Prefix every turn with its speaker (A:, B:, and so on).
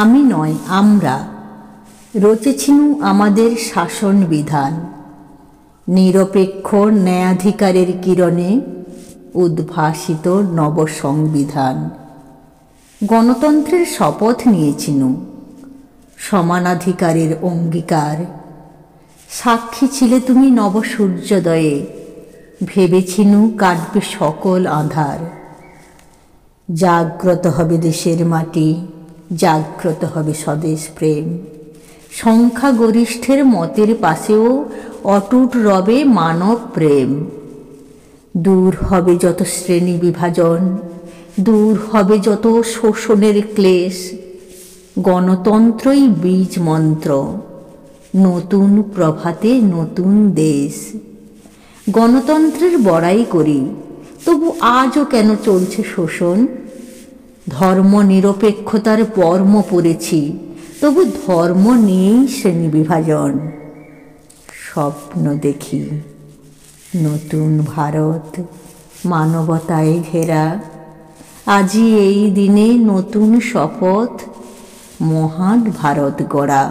A: আমি নয় আমরা রচেছিনু আমাদের শাসন বিধান, নিরপেক্ষ ন্যায়াধিকারের কিরণে উদ্ভাসিত নব সংবিধান। গণতন্ত্রের শপথ নিয়েছিনু, সমানাধিকারের অঙ্গীকার। সাক্ষী ছিলে তুমি নব সূর্যোদয়ে, ভেবেছিনু কাটবে সকল আঁধার। জাগ্রত হবে দেশের মাটি, জাগ্রত হবে স্বদেশ প্রেম। সংখ্যাগরিষ্ঠের মতের পাশেও অটুট রবে মানব প্রেম। দূর হবে যত শ্রেণী বিভাজন, দূর হবে যত শোষণের ক্লেশ। গণতন্ত্রই বীজ মন্ত্র, নতুন প্রভাতে নতুন দেশ। গণতন্ত্রের বড়াই করি, তবু আজও কেন চলছে শোষণ? ধর্ম নিরপেক্ষতার বর্ম পড়েছি, তবু ধর্ম নিয়েই শ্রেণী বিভাজন। স্বপ্ন দেখি নতুন ভারত, মানবতায় ঘেরা। আজি এই দিনে নতুন শপথ, মহান ভারত গড়া।